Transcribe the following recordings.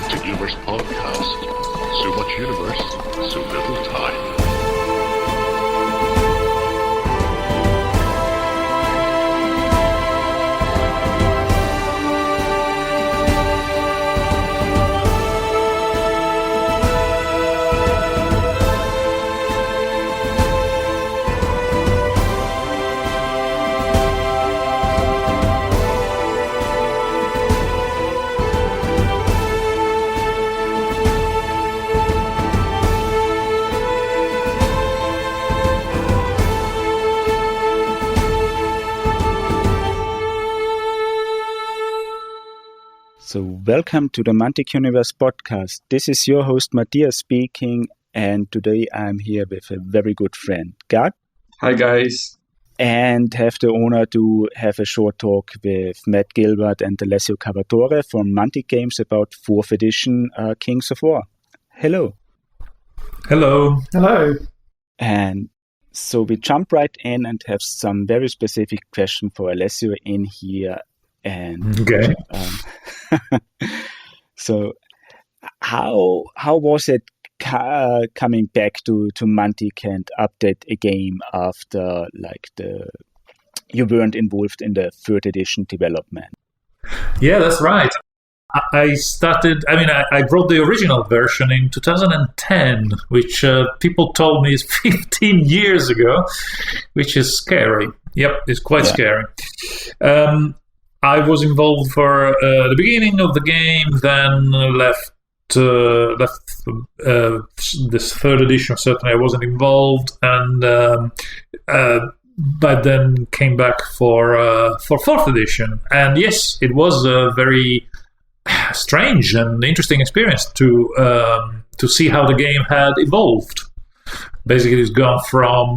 Welcome to Gilbert's podcast. So much universe, so little time. So welcome to the Mantic Universe podcast. This is your host Matthias speaking, and today I'm here with a very good friend, Gad. Hi guys. And have the honor to have a short talk with Matt Gilbert and Alessio Cavatore from Mantic Games about 4th edition Kings of War. Hello. Hello. Hello. And so we jump right in and have some very specific question for Alessio in here. And okay. So how was it coming back to Mantic and update a game after you weren't involved in the 3rd edition development? Yeah, that's right. I wrote the original version in 2010, which people told me is 15 years ago, which is scary. Yep, it's quite scary. I was involved for the beginning of the game, then left this 3rd edition. Certainly, I wasn't involved, and but then came back for 4th edition. And yes, it was a very strange and interesting experience to see how the game had evolved. Basically, it's gone from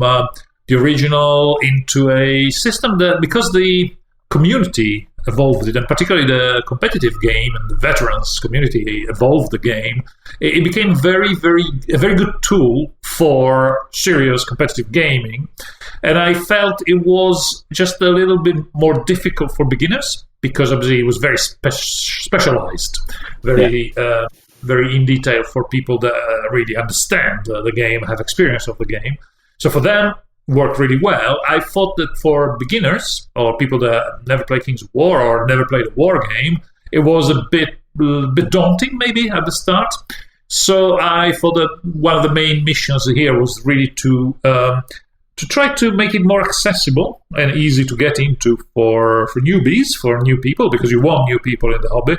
the original into a system that, because the community evolved it, and particularly the competitive game and the veterans community evolved the game, it became a very good tool for serious competitive gaming. And I felt it was just a little bit more difficult for beginners, because obviously it was very specialized, very in detail for people that really understand the game, have experience of the game. So for them, worked really well. I thought that for beginners or people that never played Kings of War or never played a war game, it was a bit daunting maybe at the start. So I thought that one of the main missions here was really to try to make it more accessible and easy to get into for newbies, for new people, because you want new people in the hobby,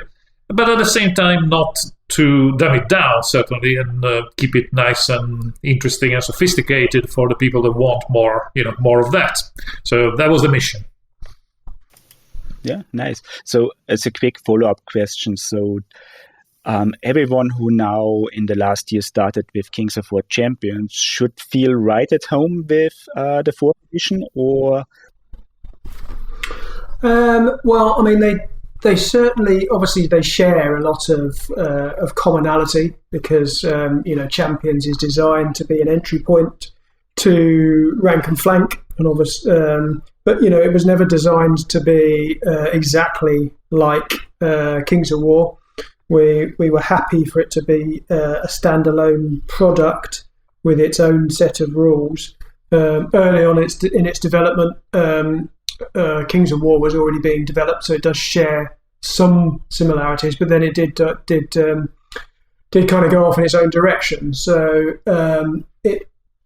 but at the same time not to dumb it down, certainly, and keep it nice and interesting and sophisticated for the people that want more of that. So that was the mission. Yeah, nice. So as a quick follow-up question, so everyone who now in the last year started with Kings of War Champions should feel right at home with the 4th edition, or? Well, I mean, they certainly, obviously, they share a lot of commonality, because Champions is designed to be an entry point to rank and flank, and obviously, but it was never designed to be exactly like Kings of War. We were happy for it to be a standalone product with its own set of rules. Early on in its development, Kings of War was already being developed, so it does share some similarities, but then it did kind of go off in its own direction. So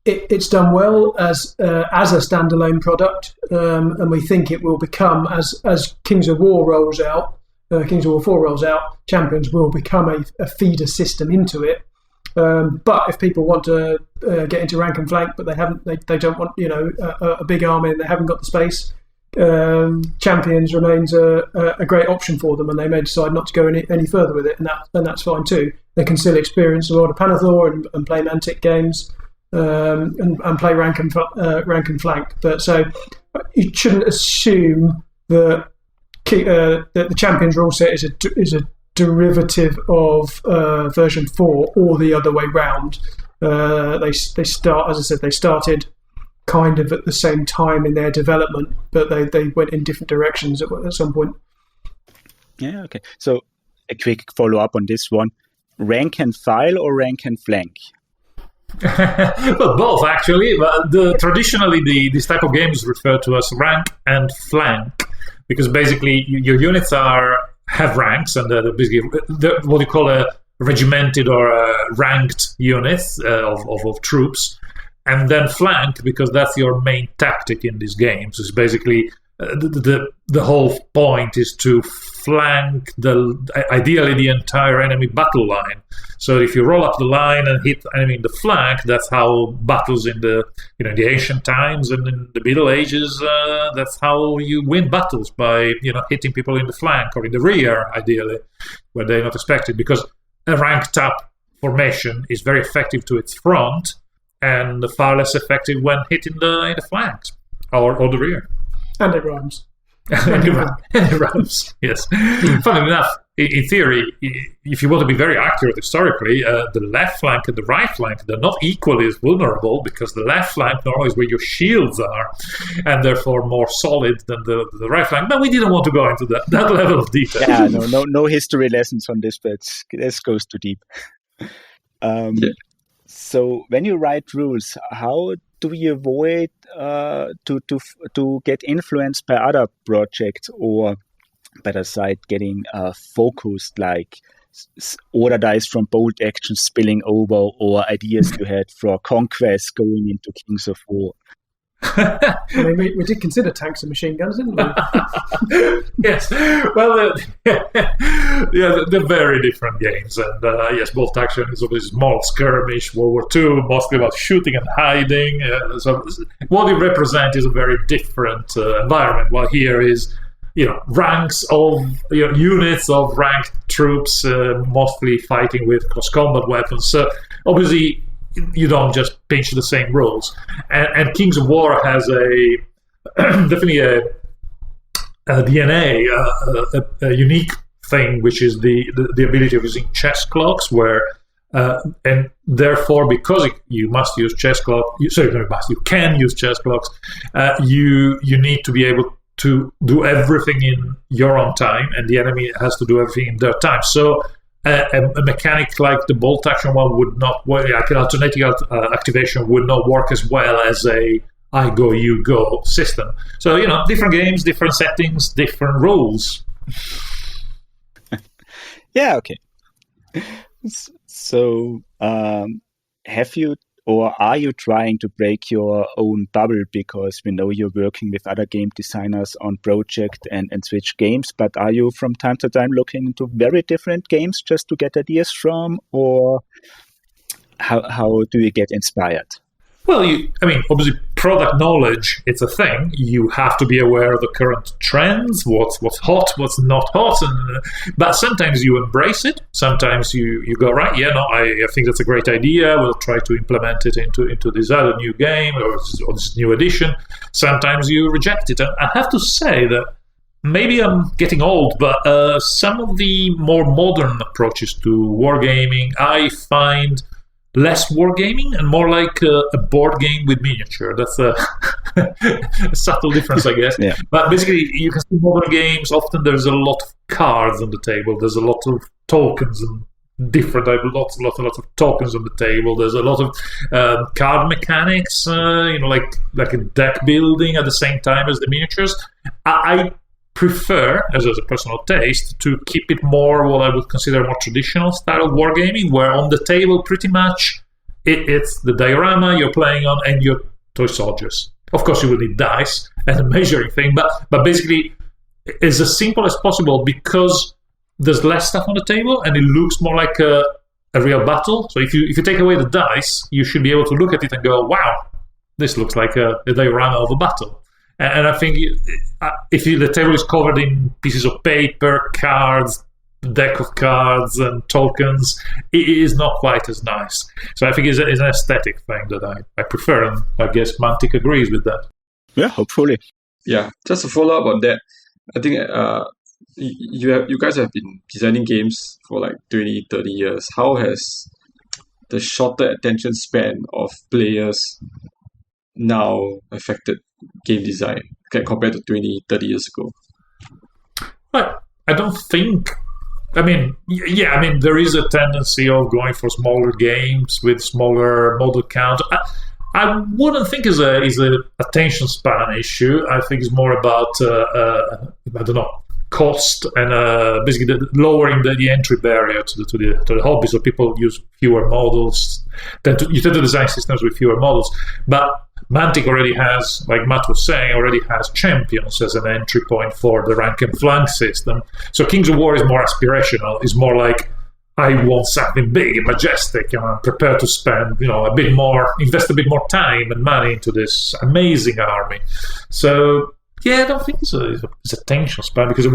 it's done well as a standalone product, and we think it will become, as Kings of War rolls out, Kings of War 4 rolls out, Champions will become a feeder system into it. But if people want to get into rank and flank, but they don't want a big army and they haven't got the space, Champions remains a great option for them, and they may decide not to go any further with it, and that's fine too. They can still experience a lot of Pannilore and play Mantic games, and play rank and flank. But so you shouldn't assume that the Champions rule set is a derivative of version 4 or the other way round. They start, as I said, they started kind of at the same time in their development, but they went in different directions at some point. Yeah, okay. So a quick follow-up on this one. rank and file or rank and flank? Well, both actually. But traditionally, this type of game is referred to as rank and flank, because basically your units have ranks, and they're basically what you call a regimented or a ranked units of troops, and then flank, because that's your main tactic in these games. It's basically the whole point is to flank ideally the entire enemy battle line. So if you roll up the line and hit enemy in the flank, that's how battles in the the ancient times and in the Middle Ages. That's how you win battles, by hitting people in the flank or in the rear, ideally, where they're not expected. Because a ranked up formation is very effective to its front, and far less effective when hit in the flanks or the rear. And it rhymes. And it rhymes, yes. Funnily enough, in theory, if you want to be very accurate historically, the left flank and the right flank, they're not equally as vulnerable, because the left flank normally is where your shields are, and therefore more solid than the right flank. But we didn't want to go into that level of detail. Yeah, no history lessons on this, but this goes too deep. So when you write rules, how do you avoid to get influenced by other projects, or better side, getting focused, like order dice from bold action spilling over, or ideas you had for conquest going into Kings of War? I mean, we did consider tanks and machine guns, didn't we? Yes. Well, they're very different games. And yes, bolt action is always small skirmish. World War II, mostly about shooting and hiding. So what you represent is a very different environment. While here is, ranks of units of ranked troops, mostly fighting with cross combat weapons. So obviously, you don't just pinch the same rules. And Kings of War has definitely a DNA, a unique thing, which is the ability of using chess clocks, where and therefore, because you must use chess clock, you can use chess clocks. You need to be able to do everything in your own time, and the enemy has to do everything in their time. So a mechanic like the bolt action one would not work. Like an alternating activation would not work as well as a I go, you go system. So, different games, different settings, different rules. Yeah, okay. So, have you, or are you trying to break your own bubble? Because we know you're working with other game designers on project and switch games, but are you from time to time looking into very different games just to get ideas from, or how do you get inspired? Well, obviously, product knowledge, it's a thing. You have to be aware of the current trends, what's hot, what's not hot. But sometimes you embrace it. Sometimes you go, right, I think that's a great idea. We'll try to implement it into this other new game or this new edition. Sometimes you reject it. And I have to say that maybe I'm getting old, but some of the more modern approaches to wargaming, I find less wargaming and more like a board game with miniature. That's a subtle difference, I guess. Yeah. But basically, you can see modern games, often there's a lot of cards on the table. There's a lot of tokens and different type, lots of tokens on the table. There's a lot of card mechanics, like a deck building at the same time as the miniatures. I prefer, as a personal taste, to keep it more what I would consider a more traditional style of wargaming, where on the table pretty much it's the diorama you're playing on and your toy soldiers. Of course, you will need dice and a measuring thing, but basically it's as simple as possible, because there's less stuff on the table and it looks more like a real battle. So if you take away the dice, you should be able to look at it and go, wow, this looks like a diorama of a battle. And I think if the table is covered in pieces of paper, cards, deck of cards, and tokens, it is not quite as nice. So I think it's an aesthetic thing that I prefer, and I guess Mantic agrees with that. Yeah, hopefully. Yeah, just to follow up on that, I think you guys have been designing games for like 20, 30 years. How has the shorter attention span of players now affected game design compared to 20, 30 years ago? But I don't think I mean, yeah, I mean, there is a tendency of going for smaller games with smaller model count. I wouldn't think is a attention span issue. I think it's more about I don't know, cost and basically lowering the entry barrier to the hobby. So people use fewer models. You tend to design systems with fewer models, but Mantic already has, like Matt was saying, champions as an entry point for the rank and flank system. So Kings of War is more aspirational. It's more like, I want something big and majestic, and I'm prepared to spend, a bit more, invest a bit more time and money into this amazing army. So yeah, I don't think it's a attention span, because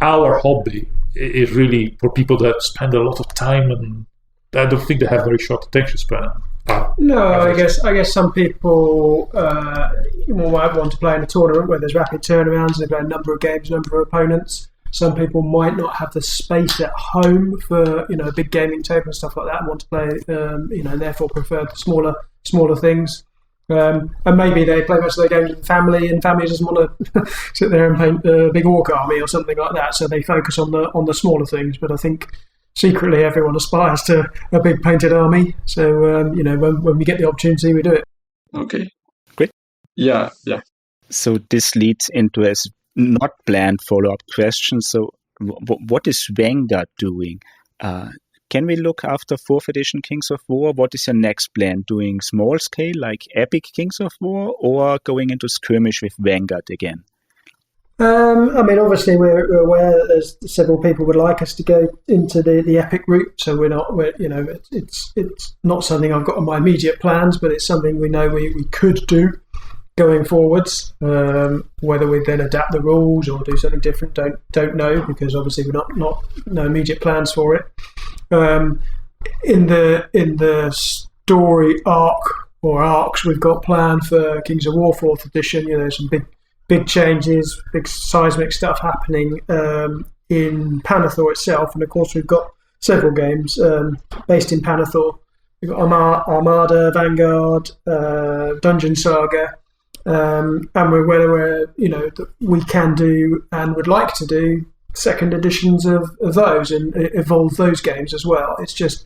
our hobby is really for people that spend a lot of time, and I don't think they have very short attention span. No, I guess some people might want to play in a tournament where there's rapid turnarounds. They've got a number of games, number of opponents. Some people might not have the space at home for a big gaming table and stuff like that, and want to play and therefore prefer the smaller things. And maybe they play most of their games with family, and family doesn't want to sit there and paint a big orc army or something like that, so they focus on the smaller things. But I think secretly everyone aspires to a big painted army. So when we get the opportunity, we do it. Okay. Great. Yeah. So this leads into a not planned follow-up question. So what is Vanguard doing? Can we look after 4th edition Kings of War? What is your next plan? Doing small scale like Epic Kings of War, or going into skirmish with Vanguard again? Obviously we're aware that there's several people would like us to go into the Epic route. So it's not something I've got on my immediate plans, but it's something we know we could do going forwards. Whether we then adapt the rules or do something different, don't know, because obviously we're not no immediate plans for it. In the story arc or arcs we've got planned for Kings of War 4th edition, there's some big changes, big seismic stuff happening in Pannilore itself, and of course we've got several games based in Pannilore. We've got Armada, Vanguard, Dungeon Saga. And we're well aware, that we can do and would like to do second editions of those and evolve those games as well. It's just,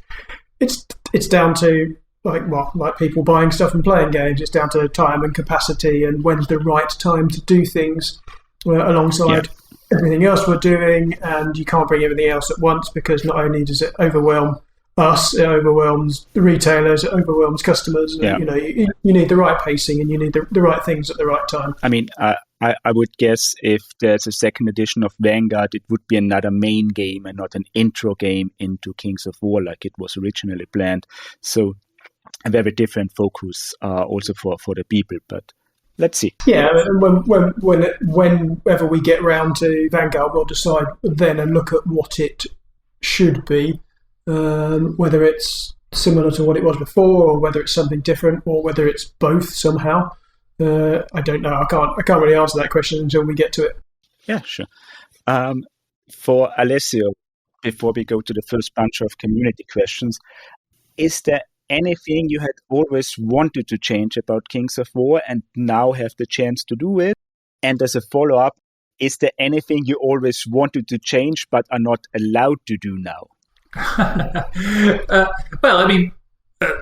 it's down to like people buying stuff and playing games. It's down to time and capacity, and when's the right time to do things alongside everything else we're doing. And you can't bring everything else at once, because not only does it overwhelm us, it overwhelms the retailers, it overwhelms customers. Yeah. You need the right pacing, and you need the right things at the right time. I mean, I would guess if there's a second edition of Vanguard, it would be another main game and not an intro game into Kings of War like it was originally planned. So a very different focus also for the people, but let's see. Yeah, whenever we get round to Vanguard, we'll decide then and look at what it should be. Whether it's similar to what it was before, or whether it's something different, or whether it's both somehow. I don't know. I can't really answer that question until we get to it. Yeah, sure. For Alessio, before we go to the first bunch of community questions, is there anything you had always wanted to change about Kings of War and now have the chance to do it? And as a follow-up, is there anything you always wanted to change but are not allowed to do now?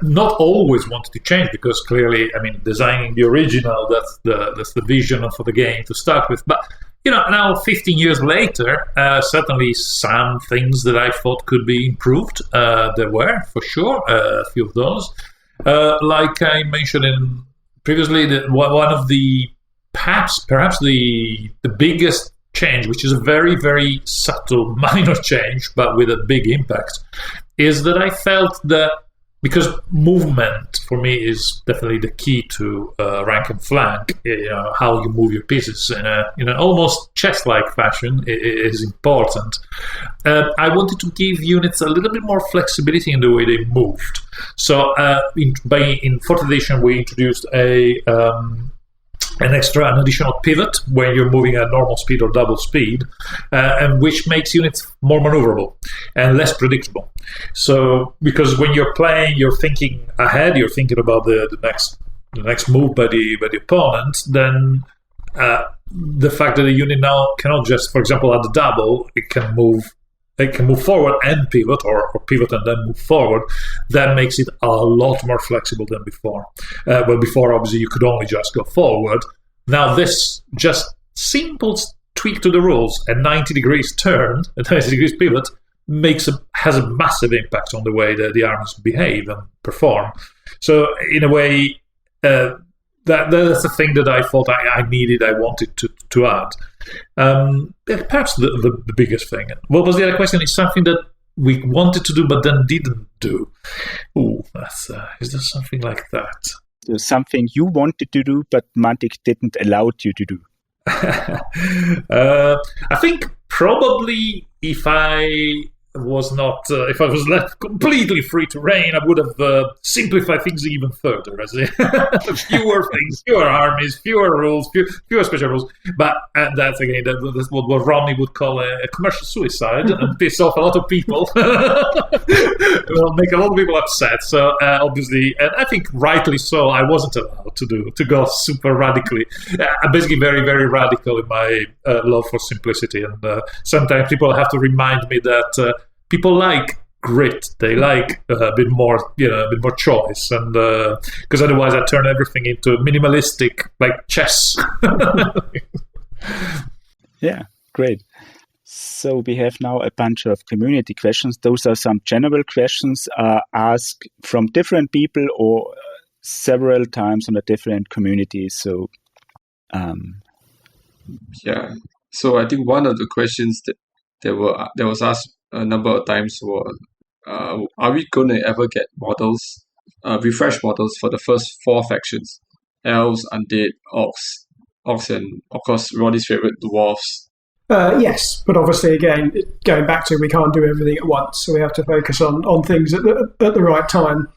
Not always wanted to change, because clearly, designing the original, that's the vision for the game to start with. But now 15 years later, certainly some things that I thought could be improved, there were for sure a few of those. Like I mentioned previously, that one of the perhaps the biggest change, which is a very, very subtle, minor change, but with a big impact, is that I felt that, because movement for me is definitely the key to rank and flank, how you move your pieces in an almost chess-like fashion is important. I wanted to give units a little bit more flexibility in the way they moved. So in 4th edition, we introduced an additional pivot when you're moving at normal speed or double speed, and which makes units more maneuverable and less predictable. So, because when you're playing, you're thinking ahead, you're thinking about the next move by the opponent, then the fact that the unit now cannot just, for example, at the double, it can move it can move forward and pivot, or pivot and then move forward, that makes it a lot more flexible than before. Well, before, obviously, you could only just go forward. Now, this just simple tweak to the rules, a 90 degrees turn, a 90 degrees pivot, has a massive impact on the way that the armies behave and perform. So, in a way, that's the thing that I thought I needed, I wanted to add. Perhaps the biggest thing. What was the other question? It's something that we wanted to do but then didn't do. Oh, is there something like that? There's something you wanted to do but Mantic didn't allow you to do. I think probably if I was left completely free to reign, I would have simplified things even further, as in fewer things, fewer armies, fewer rules, fewer special rules. But that's what Romney would call a commercial suicide and piss off a lot of people. It will make a lot of people upset. So obviously, and I think rightly so, I wasn't allowed to go super radically. I'm basically very, very radical in my love for simplicity, and sometimes people have to remind me that. People like grit. They like a bit more choice, and because otherwise I turn everything into minimalistic, like chess. Yeah, great. So we have now a bunch of community questions. Those are some general questions asked from different people or several times on a different communities. So, Yeah. So I think one of the questions that was asked a number of times were, are we going to ever get models, refresh models for the first 4 factions? Elves, Undead, Orcs, and of course Ronnie's favorite, Dwarves. Yes, but obviously, again, going back to we can't do everything at once, so we have to focus on things at the right time.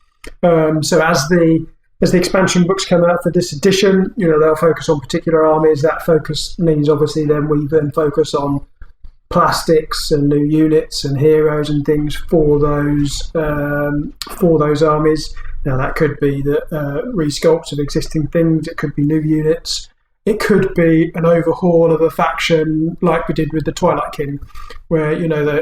So as the expansion books come out for this edition, they'll focus on particular armies. That focus means obviously then we focus on plastics and new units and heroes and things for those armies. Now that could be the resculpts of existing things. It could be new units. It could be an overhaul of a faction like we did with the Twilight King, where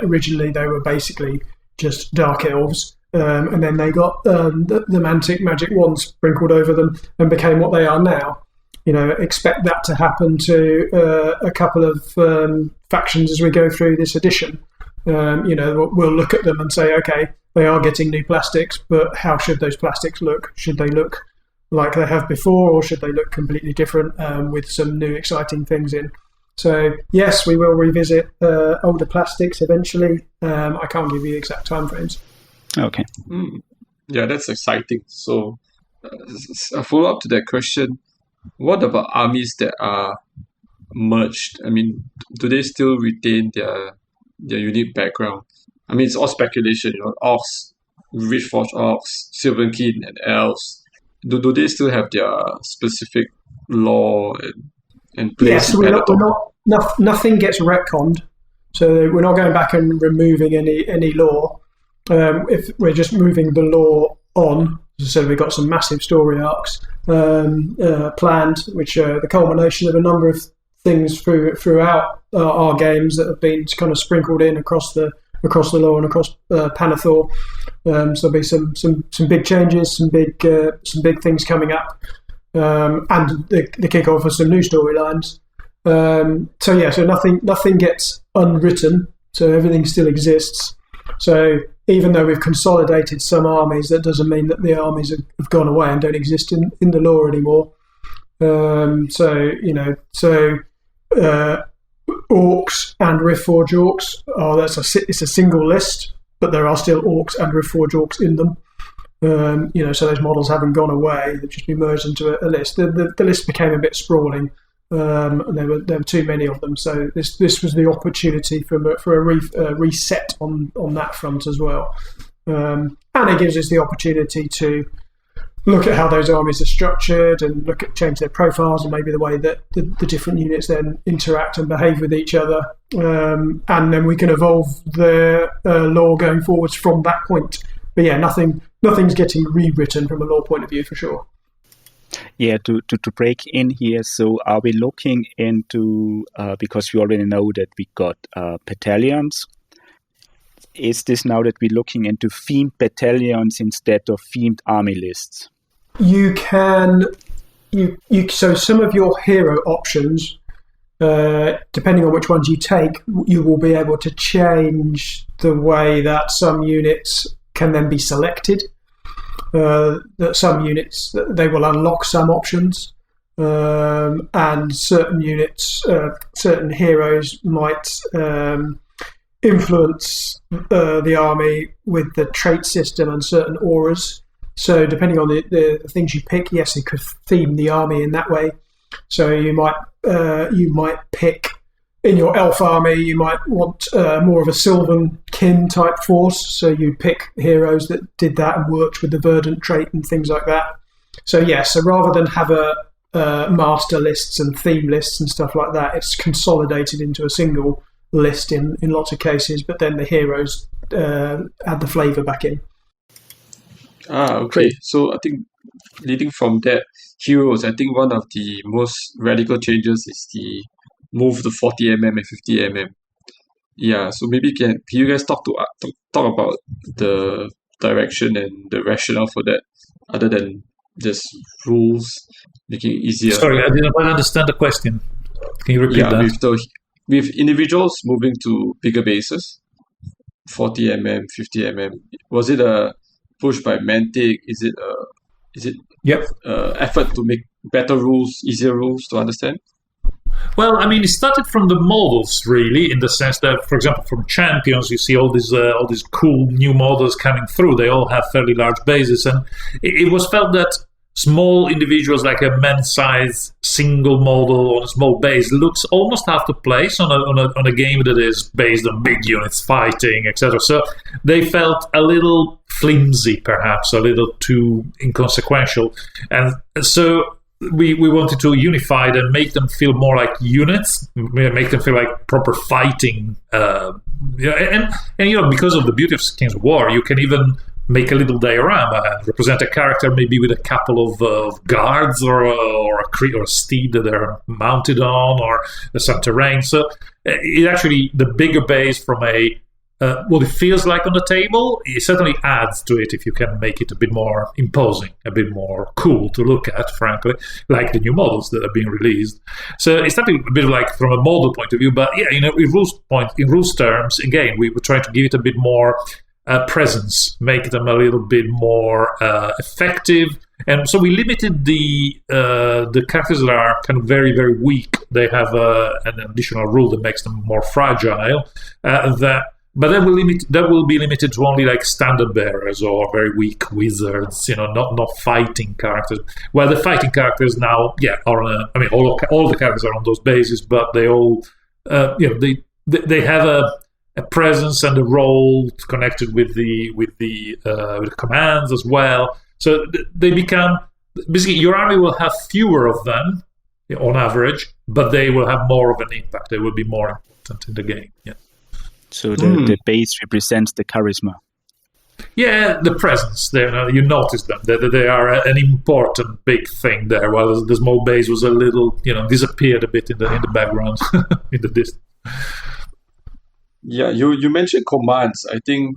originally they were basically just dark elves, and then they got the Mantic magic wand sprinkled over them and became what they are now. Expect that to happen to a couple of factions as we go through this edition. We'll look at them and say, okay, they are getting new plastics, but how should those plastics look? Should they look like they have before, or should they look completely different with some new exciting things in? So, yes, we will revisit older plastics eventually. I can't give you exact timeframes. Okay. Yeah, that's exciting. So, a follow-up to that question, what about armies that are merged? I mean, do they still retain their unique background? I mean, it's all speculation, Orcs, Ridgeforge Orcs, Sylvan-Kin, and Elves. Do they still have their specific lore and place? Yes, nothing gets retconned, so we're not going back and removing any lore. If we're just moving the lore on, as I said, we've got some massive story arcs planned, which are the culmination of a number of things throughout our games that have been kind of sprinkled in across the lore and across Pannilore. So there'll be some big changes, some big things coming up, and the kickoff of some new storylines. So nothing gets unwritten. So everything still exists. So even though we've consolidated some armies, that doesn't mean that the armies have gone away and don't exist in the lore anymore. Orcs and Riftforge Orcs it's a single list, but there are still Orcs and Riftforge Orcs in them. So those models haven't gone away; they've just been merged into a list. The list became a bit sprawling. And there were too many of them, so this was the opportunity for a reset on that front as well, and it gives us the opportunity to look at how those armies are structured and change their profiles and maybe the way that the different units then interact and behave with each other, and then we can evolve their lore going forwards from that point. But yeah, nothing's getting rewritten from a lore point of view for sure. Yeah, to break in here, so are we looking into, because we already know that we got battalions, is this now that we're looking into themed battalions instead of themed army lists? You can, so some of your hero options, depending on which ones you take, you will be able to change the way that some units can then be selected. That some units, they will unlock some options, and certain units, certain heroes might influence the army with the trait system and certain auras. So depending on the things you pick, yes, it could theme the army in that way. So you might pick, in your elf army, you might want more of a Sylvan kin type force. So you pick heroes that did that and worked with the verdant trait and things like that. So so rather than have a master lists and theme lists and stuff like that, it's consolidated into a single list in lots of cases, but then the heroes add the flavour back in. Okay. So I think leading from that, heroes, I think one of the most radical changes is the move to 40mm and 50mm. Yeah, so maybe can you guys talk about the direction and the rationale for that, other than just rules making it easier? Sorry, I didn't quite understand the question. Can you repeat that? With individuals moving to bigger bases, 40mm, 50mm, was it a push by Mantic? Is it effort to make better rules, easier rules to understand? Well, I mean, it started from the models, really, in the sense that, for example, from Champions, you see all these cool new models coming through. They all have fairly large bases, and it was felt that small individuals, like a man-sized single model on a small base, looks almost out of place on a game that is based on big units fighting, etc. So they felt a little flimsy, perhaps a little too inconsequential, and so we wanted to unify them, make them feel more like units, make them feel like proper fighting. And because of the beauty of Kings of War, you can even make a little diorama and represent a character maybe with a couple of guards or a steed that they're mounted on, or some terrain. So it actually, the bigger base from what it feels like on the table, it certainly adds to it if you can make it a bit more imposing, a bit more cool to look at, frankly, like the new models that are being released. So it's not a bit like from a model point of view, but in rules terms, again, we were trying to give it a bit more presence, make them a little bit more effective. And so we limited the characters that are kind of very, very weak. They have an additional rule that makes them more fragile. But that will be limited to only like standard bearers or very weak wizards, not fighting characters. Well, the fighting characters now, are on all the characters are on those bases, but they all, they have a presence and a role connected with the commands as well. So they become, basically, your army will have fewer of them on average, but they will have more of an impact. They will be more important in the game. Yeah. So the base represents the charisma. Yeah, the presence. You notice them. They are an important big thing there. While the small base was a little, disappeared a bit in the background, in the distance. Yeah, you mentioned commands. I think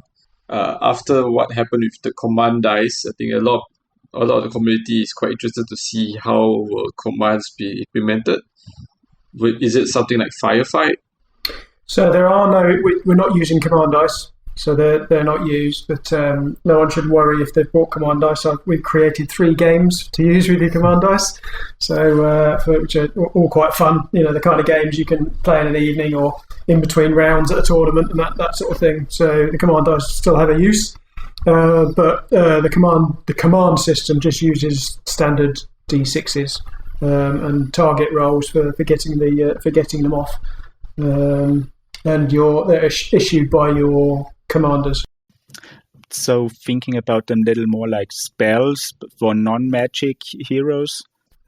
after what happened with the command dice, I think a lot of the community is quite interested to see how commands be implemented. Is it something like firefight? So we're not using command dice, so they're not used. But no one should worry if they've bought command dice. We've created 3 games to use with your command dice, so which are all quite fun. The kind of games you can play in an evening or in between rounds at a tournament and that sort of thing. So the command dice still have a use, but the command system just uses standard D6s and target rolls for getting them off. And they're issued by your commanders. So thinking about them a little more like spells for non-magic heroes?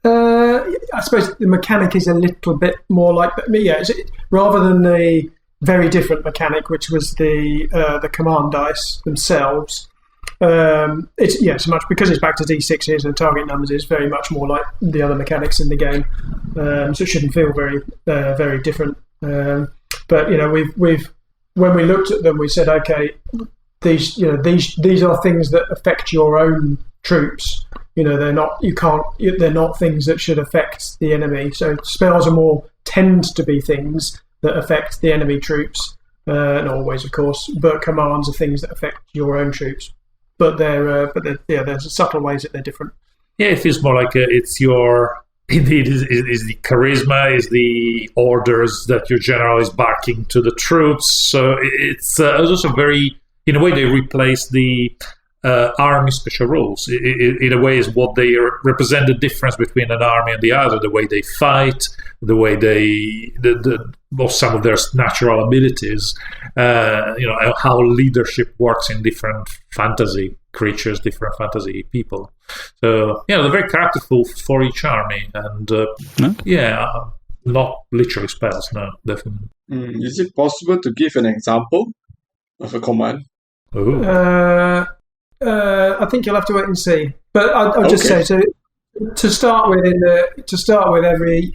I suppose the mechanic is a little bit more like, rather than the very different mechanic, which was the command dice themselves. It's so much because it's back to D6s and target numbers is very much more like the other mechanics in the game. So it shouldn't feel very very different. But we've when we looked at them, we said, okay, these are things that affect your own troops. They're not things that should affect the enemy. So spells tend to be things that affect the enemy troops. Not always, of course, but commands are things that affect your own troops. But there's subtle ways that they're different. Yeah, it feels more like it's your. Indeed, is the charisma, is the orders that your general is barking to the troops. So it's also very, in a way, they replace the army special rules. In a way, is what they represent the difference between an army and the other. The way they fight, the way some of their natural abilities. How leadership works in different fantasy creatures, different fantasy people. So they're very characterful for each army, and not literally spells. No, definitely. Is it possible to give an example of a command? I think you'll have to wait and see. But I'll just say to start with,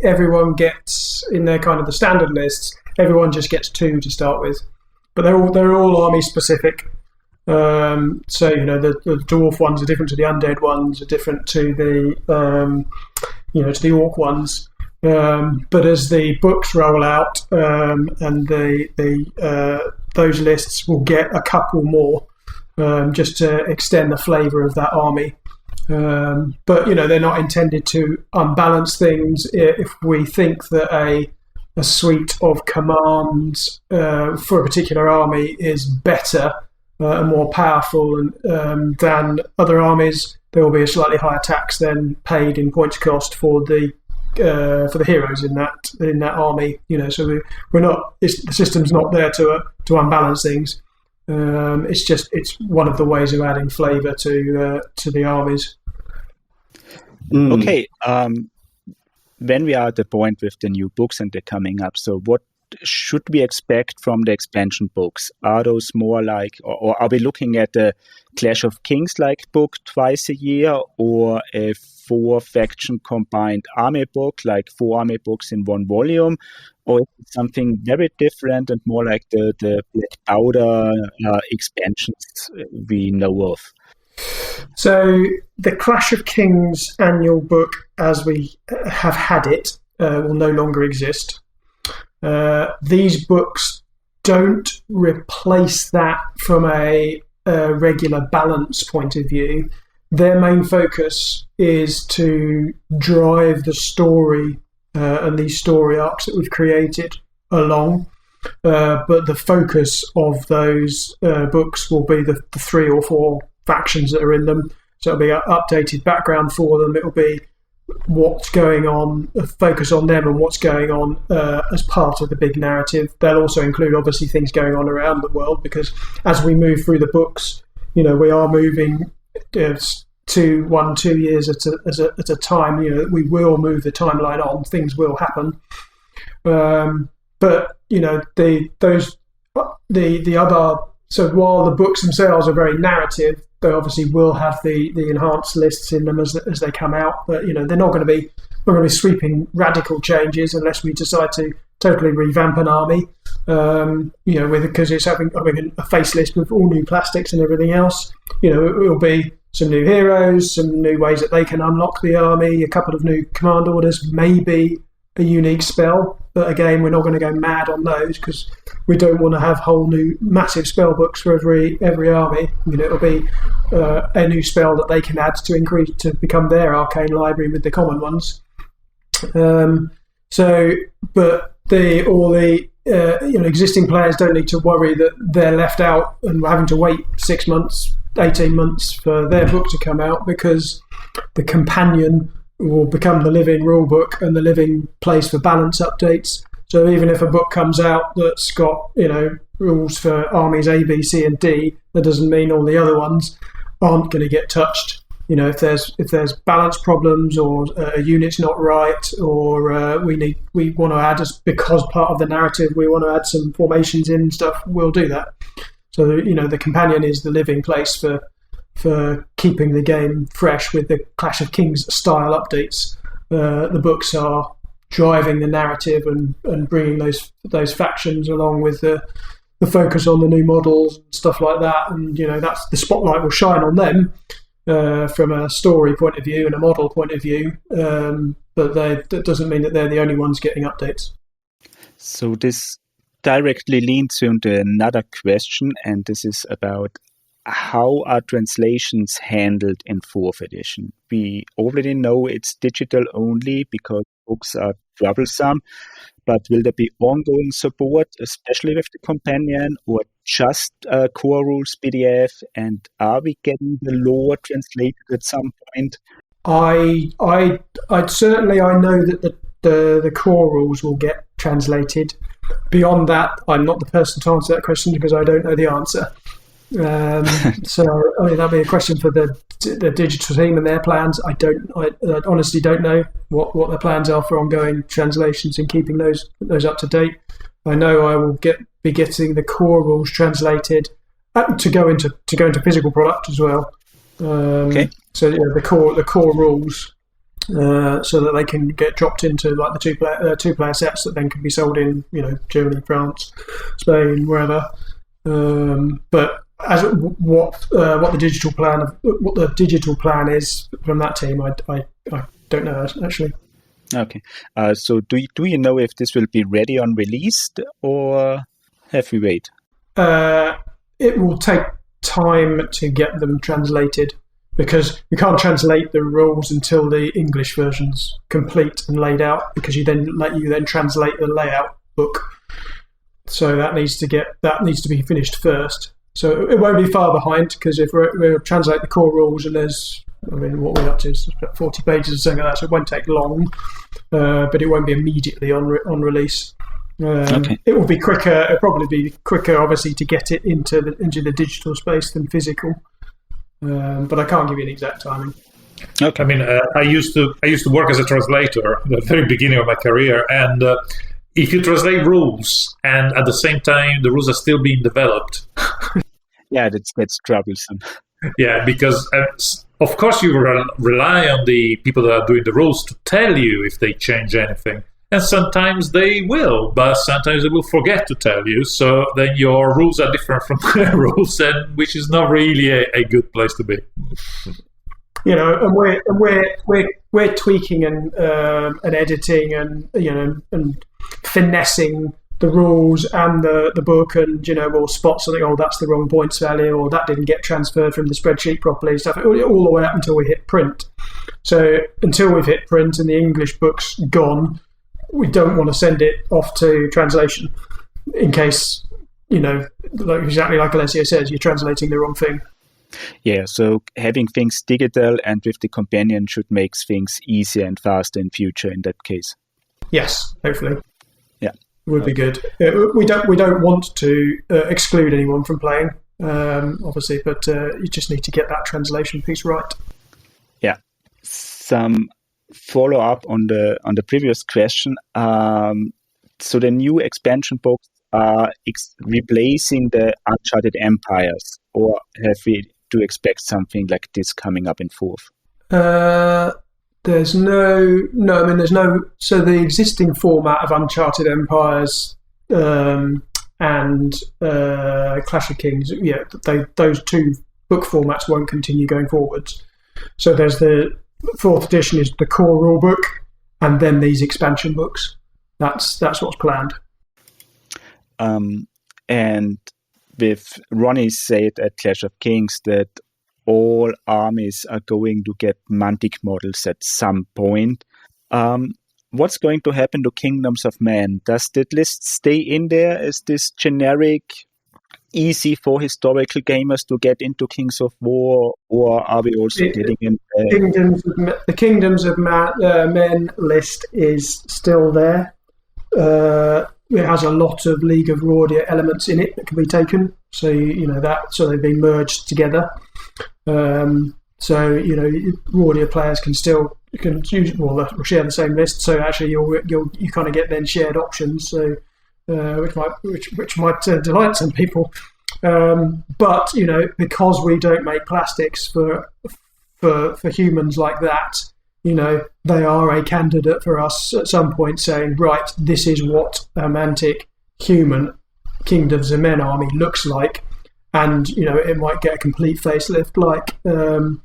everyone gets in their kind of the standard lists. Everyone just gets 2 to start with, but they're all army specific. So the dwarf ones are different to the undead ones, are different to the to the orc ones. But as the books roll out, and those lists will get a couple more, just to extend the flavour of that army. But they're not intended to unbalance things. If we think that a suite of commands for a particular army is better and more powerful than other armies, there will be a slightly higher tax then paid in points cost for the heroes in that army. So we're not. The system's not there to unbalance things. It's one of the ways of adding flavour to the armies. Okay. When we are at the point with the new books and they're coming up, so what should we expect from the expansion books? Are those more like, or are we looking at the Clash of Kings like book twice a year, or a 4-faction combined army book, like 4 army books in 1 volume, or is it something very different and more like the Black Powder expansions we know of? So the Clash of Kings annual book, as we have had it, will no longer exist. These books don't replace that from a regular balance point of view. Their main focus is to drive the story and these story arcs that we've created along. But the focus of those books will be the 3 or 4 factions that are in them. So it'll be an updated background for them. It'll be what's going on, a focus on them and what's going on as part of the big narrative. They'll also include obviously things going on around the world, because as we move through the books, we are moving to 2 years at a time. We will move the timeline on. Things will happen, but the other. So while the books themselves are very narrative, they obviously will have the enhanced lists in them as they come out. But they're not going to be sweeping radical changes unless we decide to totally revamp an army. Because it's having a facelift with all new plastics and everything else. It will be some new heroes, some new ways that they can unlock the army, a couple of new command orders, maybe a unique spell. But again, we're not going to go mad on those because we don't want to have whole new massive spell books for every army. It'll be a new spell that they can add to become their arcane library with the common ones. Existing players don't need to worry that they're left out and we're having to wait 6 months, 18 months for their book to come out, because the companion will become the living rule book and the living place for balance updates. So even if a book comes out that's got rules for armies A, B, C, and D, that doesn't mean all the other ones aren't going to get touched. If there's balance problems or a unit's not right, or we want to add, because part of the narrative we want to add some formations in and stuff, we'll do that. So the companion is the living place for keeping the game fresh with the Clash of Kings style updates. The books are driving the narrative and bringing those factions along with the focus on the new models and stuff like that, and that's the spotlight will shine on them from a story point of view and a model point of view. But that doesn't mean that they're the only ones getting updates. So this directly leads into another question, and this is about how are translations handled in 4th edition? We already know it's digital only because books are troublesome, but will there be ongoing support, especially with the companion, or just core rules PDF? And are we getting the lore translated at some point? I certainly know that the core rules will get translated. Beyond that, I'm not the person to answer that question because I don't know the answer. So that'd be a question for the digital team and their plans. I honestly don't know what their plans are for ongoing translations and keeping those up to date. I know I will be getting the core rules translated to go into physical product as well. Okay. So the core rules, so that they can get dropped into like the two player sets that then can be sold in Germany, France, Spain, wherever. But as what the digital plan is from that team, I don't know actually. Okay. So do you know if this will be ready on release, or have we wait? It will take time to get them translated because we can't translate the rules until the English version's complete and laid out, because you then translate the layout book. So that needs to be finished first. So it won't be far behind, because if we'll translate the core rules, and what we're up to is about 40 pages or something like that, so it won't take long, but it won't be immediately on release. Okay. It will be quicker. It'll probably be quicker, obviously, to get it into the digital space than physical. But I can't give you an exact timing. Okay. I mean, I used to work as a translator at the very beginning of my career, and if you translate rules and at the same time the rules are still being developed, yeah, that's troublesome. Yeah, because of course you rely on the people that are doing the rules to tell you if they change anything. And sometimes they will, but sometimes they will forget to tell you. So then your rules are different from their rules, and which is not really a good place to be. And we're tweaking and editing and finessing the rules and the book, and we'll spot something. Oh, that's the wrong points value, or that didn't get transferred from the spreadsheet properly. Stuff all the way up until we hit print. So until we've hit print and the English book's gone, we don't want to send it off to translation in case, exactly like Alessio says, you're translating the wrong thing. Yeah, so having things digital and with the companion should make things easier and faster in future in that case. Yes, hopefully. Yeah. It would be good. We don't want to exclude anyone from playing, obviously, but you just need to get that translation piece right. Yeah. Some follow up on the previous question. So the new expansion books are replacing the Uncharted Empires, or have we to expect something like this coming up in 4th? There's no. So the existing format of Uncharted Empires and Clash of Kings, those two book formats won't continue going forwards. So there's the 4th edition is the core rule book, and then these expansion books. That's what's planned. And with Ronnie said at Clash of Kings that all armies are going to get Mantic models at some point. What's going to happen to Kingdoms of Men? Does that list stay in there? Is this generic, easy for historical gamers to get into Kings of War, or are we also getting in the Kingdoms of Men list is still there. It has a lot of League of Rordia elements in it that can be taken. So so they've been merged together. Rordia players can share the same list. So actually, you kind of get then shared options. So which might delight some people. But because we don't make plastics for humans like that, they are a candidate for us at some point saying, right, this is what a Mantic human Kingdoms of Men army looks like, and it might get a complete facelift like the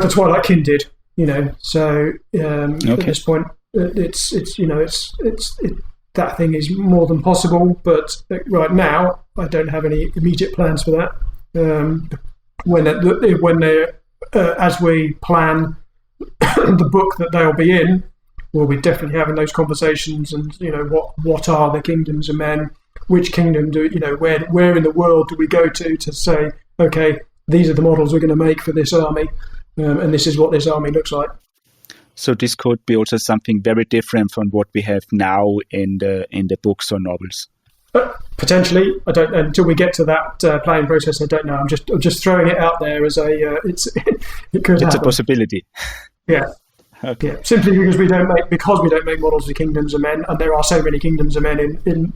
Twilight Kin did. So at this point, it's that thing is more than possible. But right now, I don't have any immediate plans for that. When they as we plan the book that they'll be in, we'll be definitely having those conversations. And what are the Kingdoms of Men? Which kingdom where in the world do we go to say, okay, these are the models we're going to make for this army, and this is what this army looks like. So this could be also something very different from what we have now in the books or novels. Potentially, I don't. Until we get to that planning process, I don't know. I'm just throwing it out there as it could happen. It's a possibility. Yeah. Okay. Yeah. Simply because we don't make models of Kingdoms of Men, and there are so many Kingdoms of Men in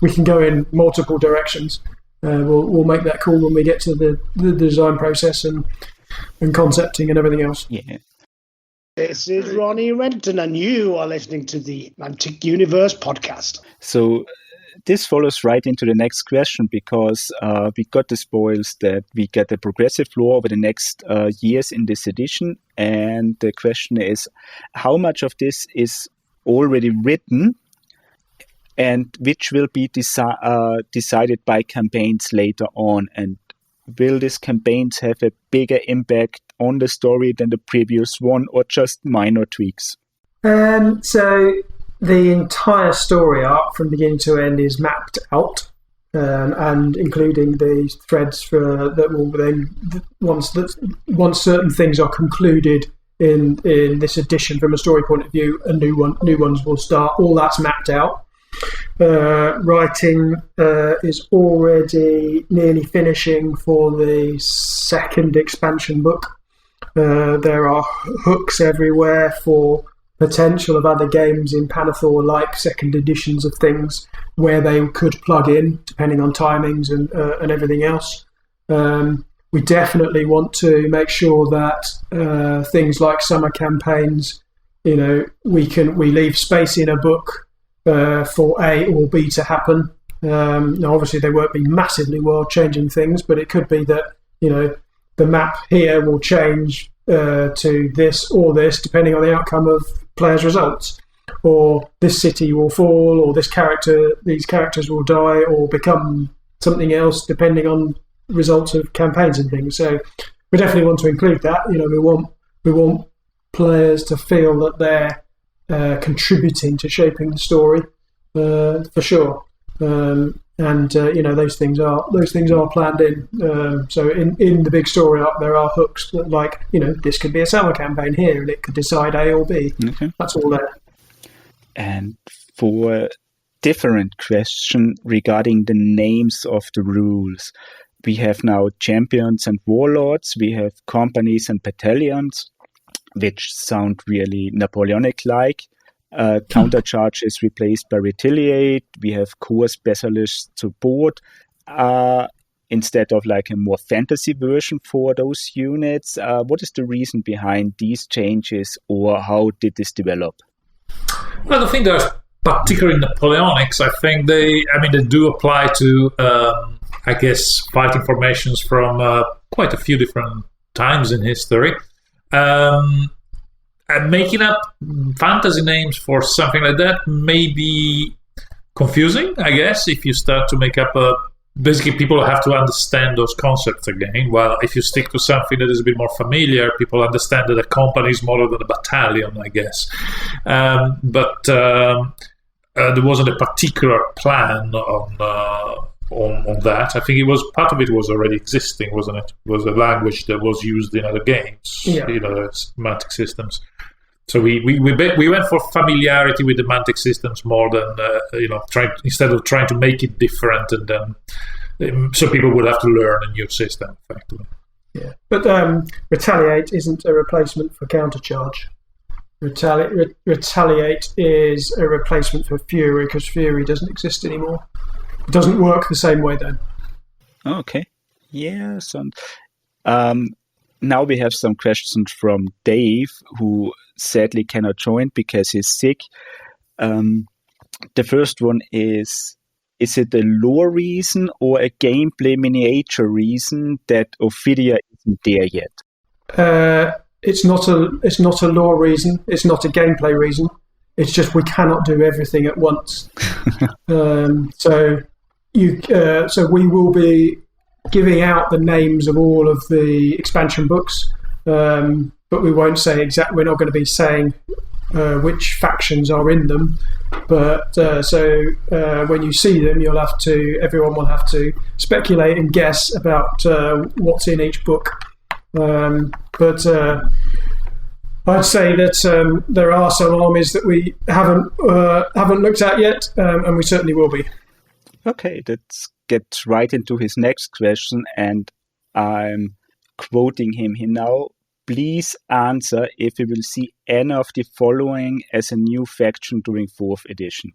we can go in multiple directions. We'll make that call when we get to the design process and concepting and everything else. Yeah. This is Ronnie Renton, and you are listening to the Mantic Universe podcast. So this follows right into the next question, because we got the spoils that we get a progressive lore over the next years in this edition. And the question is, how much of this is already written and which will be decided by campaigns later on? And will these campaigns have a bigger impact on the story than the previous one, or just minor tweaks? So the entire story arc from beginning to end is mapped out, and including the threads that will then, once certain things are concluded in this edition from a story point of view, new ones will start. All that's mapped out. Writing is already nearly finishing for the second expansion book. There are hooks everywhere for potential of other games in Pannilore, like second editions of things where they could plug in, depending on timings and everything else. We definitely want to make sure that things like summer campaigns, we leave space in a book for A or B to happen. Now, obviously, they won't be massively world-changing things, but it could be that the map here will change to this or this, depending on the outcome of players' results, or this city will fall, or these characters will die or become something else, depending on results of campaigns and things. So we definitely want to include that. We want players to feel that they're contributing to shaping the story, for sure. Those things are planned in. So in the big story arc, there are hooks that, like, this could be a summer campaign here, and it could decide A or B. Okay. That's all there. And for a different question regarding the names of the rules, we have now champions and warlords. We have companies and battalions, which sound really Napoleonic-like. Countercharge is replaced by retaliate. We have core specialist support instead of like a more fantasy version for those units. What is the reason behind these changes, or how did this develop? Well, I think there's particularly Napoleonics. I think they do apply to, fighting formations from quite a few different times in history. And making up fantasy names for something like that may be confusing, I guess, if you start to make up basically, people have to understand those concepts again. While if you stick to something that is a bit more familiar, people understand that a company is smaller than a battalion, I guess. But there wasn't a particular plan on that. I think it was part of it was already existing, wasn't it? It was a language that was used in other games, Mantic systems. So we went for familiarity with the Mantic systems more than instead of trying to make it different, and then so people would have to learn a new system effectively. Yeah, but retaliate isn't a replacement for countercharge. Retaliate is a replacement for fury, because fury doesn't exist anymore. It doesn't work the same way then. Okay. Yes. And now we have some questions from Dave, who sadly cannot join because he's sick. The first one is is it a lore reason or a gameplay miniature reason that Ophidia isn't there yet? It's not a lore reason. It's not a gameplay reason. It's just we cannot do everything at once. So we will be giving out the names of all of the expansion books, but we won't say exact. We're not going to be saying which factions are in them. But when you see them, everyone will have to speculate and guess about what's in each book. But I'd say that there are some armies that we haven't looked at yet, and we certainly will be. Okay, let's get right into his next question, and I'm quoting him here now. Please answer if we will see any of the following as a new faction during 4th edition.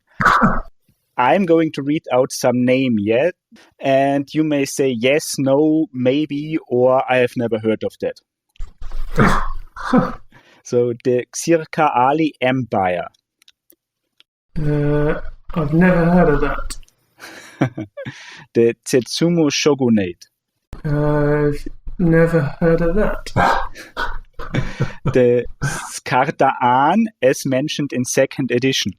I'm going to read out some name yet, and you may say yes, no, maybe, or I have never heard of that. So the Xirka Ali Empire. I've never heard of that. The Zetsumo Shogunate. I've never heard of that. The Skardaan, as mentioned in 2nd edition.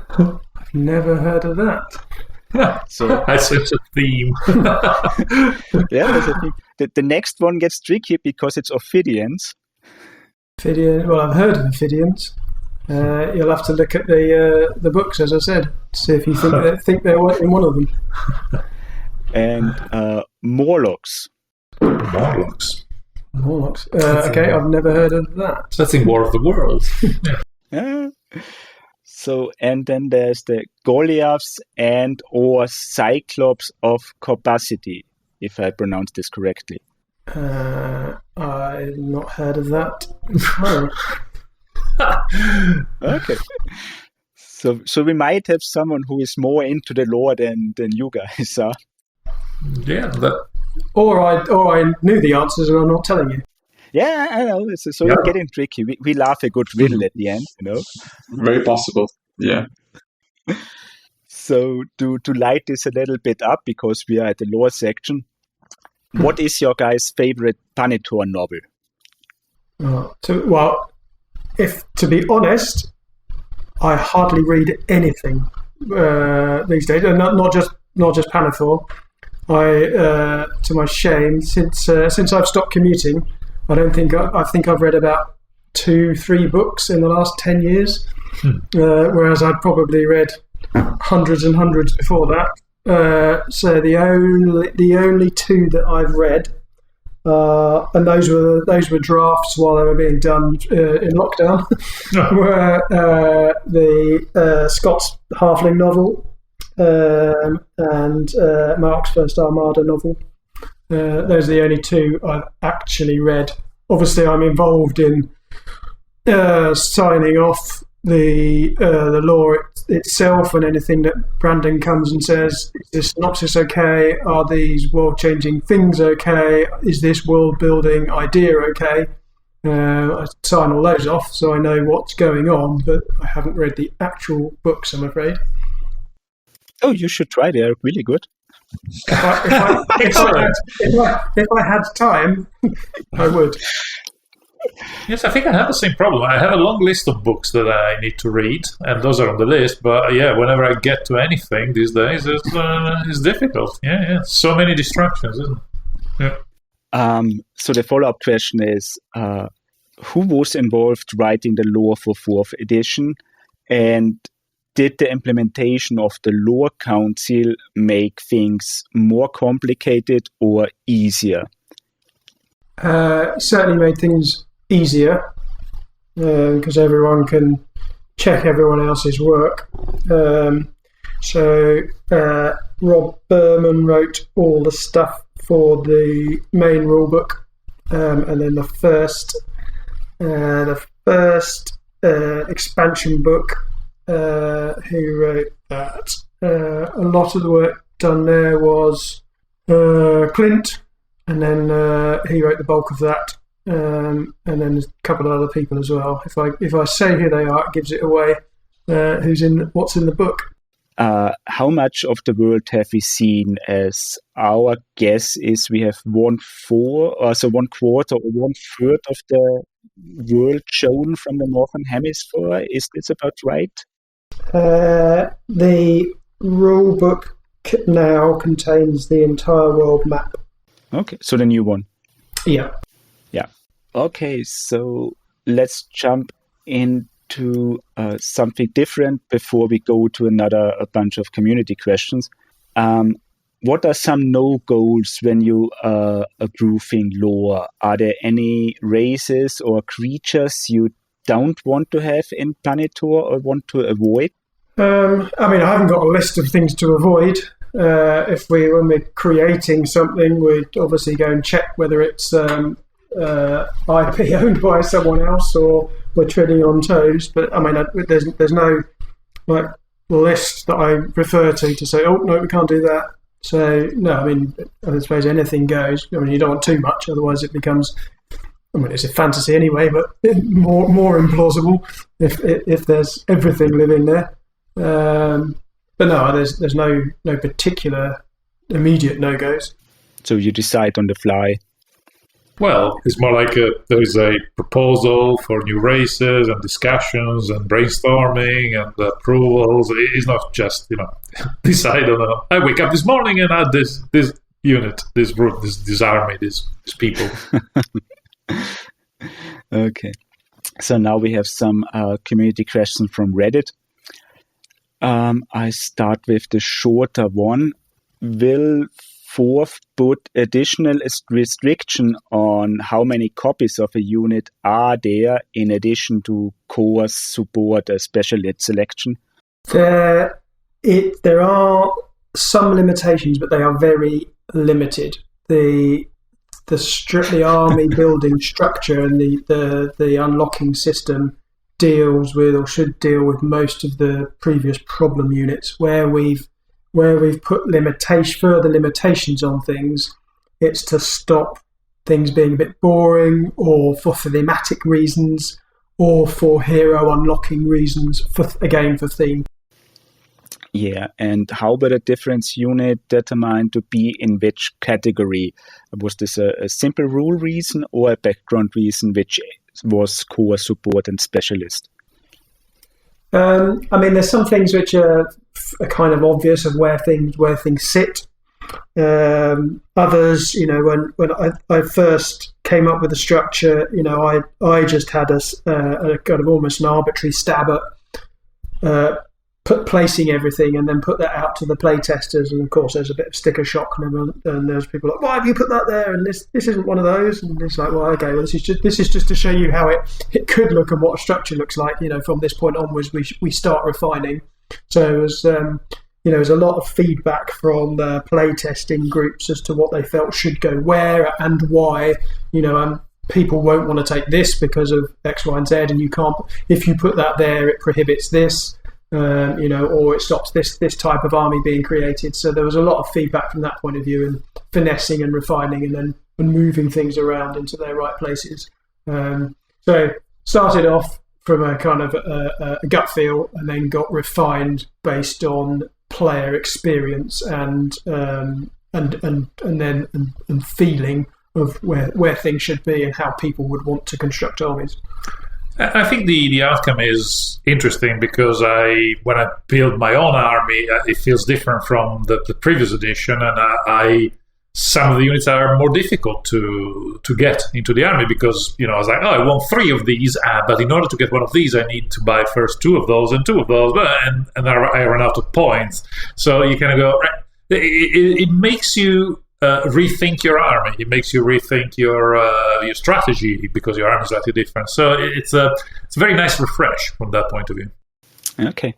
I've never heard of that. So That's such a theme. yeah, that's a thing. The next one gets tricky because it's Ophidians. Ophidian. Well, I've heard of Ophidians. You'll have to look at the books, as I said, to see if you think they're in one of them. And Morlocks. Morlocks. Okay, I've never heard of that. That's in War of the Worlds. Yeah. So, and then there's the Goliaths and or Cyclops of Corpacity, if I pronounce this correctly. I've not heard of that. Okay. So we might have someone who is more into the lore than you guys are. Yeah, Or I knew the answers and I'm not telling you. Yeah, I know. It's getting tricky. We laugh a good riddle at the end, Very possible. Yeah. So to light this a little bit up, because we are at the lore section, what is your guys' favorite Pannilore novel? If to be honest, I hardly read anything these days. Not just Pannilore. To my shame, since I've stopped commuting, I think I've read about 2-3 books in the last 10 years, whereas I'd probably read hundreds and hundreds before that. So the only 2 that I've read, and those were drafts while they were being done in lockdown, were the Scott's Halfling novel and Mark's First Armada novel. Those are the only 2 I've actually read. Obviously, I'm involved in signing off the lore itself, and anything that Brandon comes and says, is this synopsis okay? Are these world-changing things okay? Is this world-building idea okay? I sign all those off, so I know what's going on, but I haven't read the actual books, I'm afraid. Oh, you should try. They are really good. If I had time, I would. Yes, I think I have the same problem. I have a long list of books that I need to read, and those are on the list. But yeah, whenever I get to anything these days, it's difficult. Yeah, so many distractions, isn't it? Yeah. So the follow-up question is, who was involved writing the lore for 4th edition, and did the implementation of the lore council make things more complicated or easier? Certainly made things easier because everyone can check everyone else's work. So Rob Berman wrote all the stuff for the main rulebook, and then the first expansion book. Who wrote that? A lot of the work done there was Clint, and then he wrote the bulk of that, and then a couple of other people as well. If I say who they are, it gives it away. What's in the book? How much of the world have we seen? As our guess is we have 1/4 or 1/3 of the world shown from the Northern Hemisphere. Is this about right? The rule book now contains the entire world map. Okay, so the new one. Yeah. Yeah. Okay, so let's jump into something different before we go to a bunch of community questions. What are some no-goals when you are approving lore? Are there any races or creatures you don't want to have in Pannilore or want to avoid? I haven't got a list of things to avoid. When we're creating something, we'd obviously go and check whether it's IP owned by someone else or we're treading on toes. But there's no list that I refer to say, oh no, we can't do that. So no, I suppose anything goes. You don't want too much, otherwise it becomes. It's a fantasy anyway, but more implausible if there's everything living there. But no, there's no particular immediate no-goes. So you decide on the fly. Well, it's more like there is a proposal for new races and discussions and brainstorming and approvals. It's not just, decide on I wake up this morning and add this unit, this group, this army, these people. Okay. So now we have some community questions from Reddit. I start with the shorter one. Will 4th put additional restriction on how many copies of a unit are there in addition to core support a special lit selection? There are some limitations, but they are very limited. The army building structure and the unlocking system deals with or should deal with most of the previous problem units. Where we've put further limitations on things, it's to stop things being a bit boring, or for thematic reasons, or for hero unlocking reasons, for theme. Yeah, and how about a difference unit determined to be in which category? Was this a simple rule reason or a background reason, which was core support and specialist? There's some things which are kind of obvious of where things sit. Others, when I first came up with the structure, I just had a kind of almost an arbitrary stab at placing everything and then put that out to the play testers. And of course, there's a bit of sticker shock, and there's people like, why have you put that there? And this isn't one of those. And it's like, well, okay, well, this is just to show you how it could look and what a structure looks like. From this point onwards, we start refining. So as there's a lot of feedback from the play testing groups as to what they felt should go where and why. People won't want to take this because of X, Y, and Z, and you can't. If you put that there, it prohibits this. Or it stops this type of army being created. So there was a lot of feedback from that point of view, and finessing and refining and moving things around into their right places. So started off from a kind of a gut feel, and then got refined based on player experience and feeling of where things should be and how people would want to construct armies. I think the outcome is interesting because when I build my own army, it feels different from the previous edition, and some of the units are more difficult to get into the army because I was like, I want 3 of these, but in order to get one of these, I need to buy first 2 of those and 2 of those, and I run out of points. So you kind of go. It makes you rethink your army. It makes you rethink your strategy because your army is slightly different. So it's a very nice refresh from that point of view. Okay.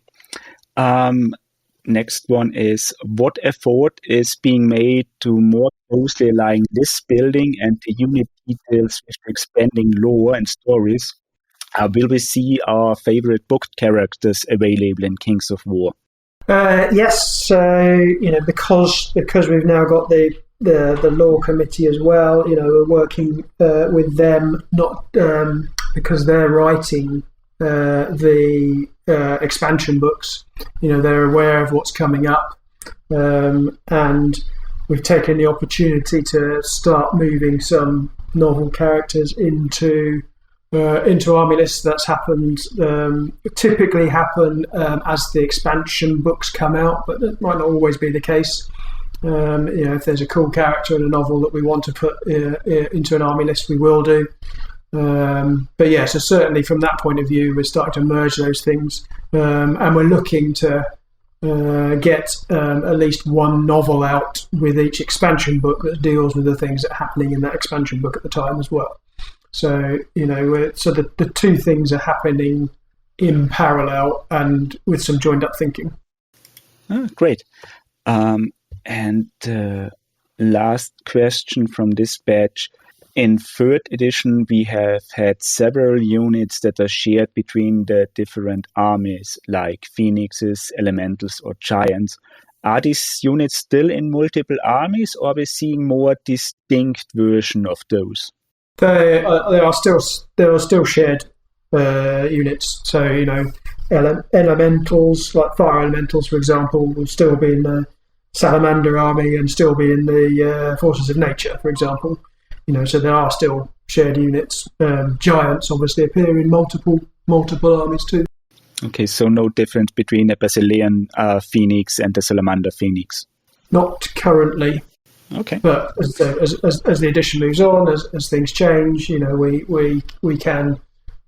Next one is, what effort is being made to more closely align this building and the unit details with expanding lore and stories? Will we see our favorite booked characters available in Kings of War? Yes. So because we've now got the law committee as well, we're working with them, not because they're writing the expansion books. They're aware of what's coming up, and we've taken the opportunity to start moving some novel characters into army lists. That's happened, typically happen as the expansion books come out, but that might not always be the case. If there's a cool character in a novel that we want to put into an army list, we will do. But yeah, so certainly from that point of view, we're starting to merge those things, and we're looking to get at least one novel out with each expansion book that deals with the things that are happening in that expansion book at the time as well. So the two things are happening in parallel and with some joined up thinking. Oh, great. And last question from this batch. In 3rd edition, we have had several units that are shared between the different armies, like phoenixes, elementals, or giants. Are these units still in multiple armies, or are we seeing more distinct version of those? They are still shared units. So elementals, like fire elementals, for example, will still be in the Salamander army and still be in the forces of nature, for example. So there are still shared units. Giants obviously appear in multiple armies too. Okay, so no difference between a Basilean Phoenix and the Salamander Phoenix? Not currently. Okay. But as the edition moves on, as things change, we can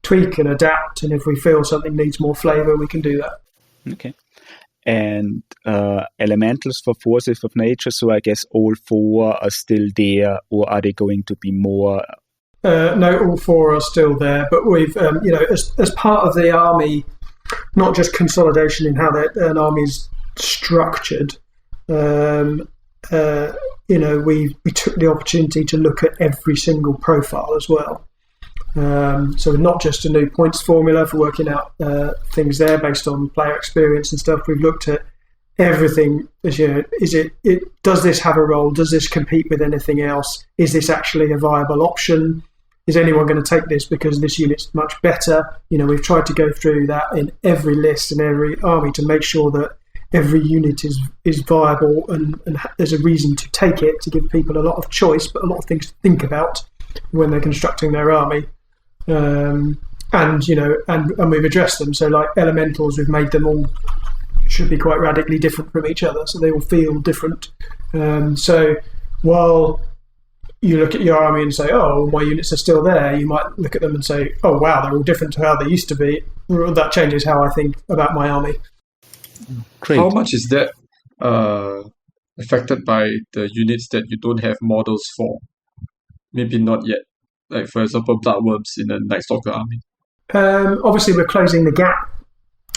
tweak and adapt, and if we feel something needs more flavour, we can do that. Okay. And elementals for forces of nature, so I guess all 4 are still there, or are they going to be more? No, all 4 are still there, but we've, as part of the army, not just consolidation in how an army's structured, we took the opportunity to look at every single profile as well. So not just a new points formula for working out things there based on player experience and stuff. We've looked at everything. Does this have a role? Does this compete with anything else? Is this actually a viable option? Is anyone going to take this because this unit's much better? We've tried to go through that in every list and every army to make sure that every unit is viable and there's a reason to take it, to give people a lot of choice, but a lot of things to think about when they're constructing their army. And we've addressed them. So like elementals, we've made them all should be quite radically different from each other, so they will feel different. So while you look at your army and say, oh, my units are still there, you might look at them and say, oh wow, they're all different to how they used to be. That changes how I think about my army. Great. How much is that affected by the units that you don't have models for? Maybe not yet. Like, for example, bloodworms in the Night Stalker army. Obviously, we're closing the gap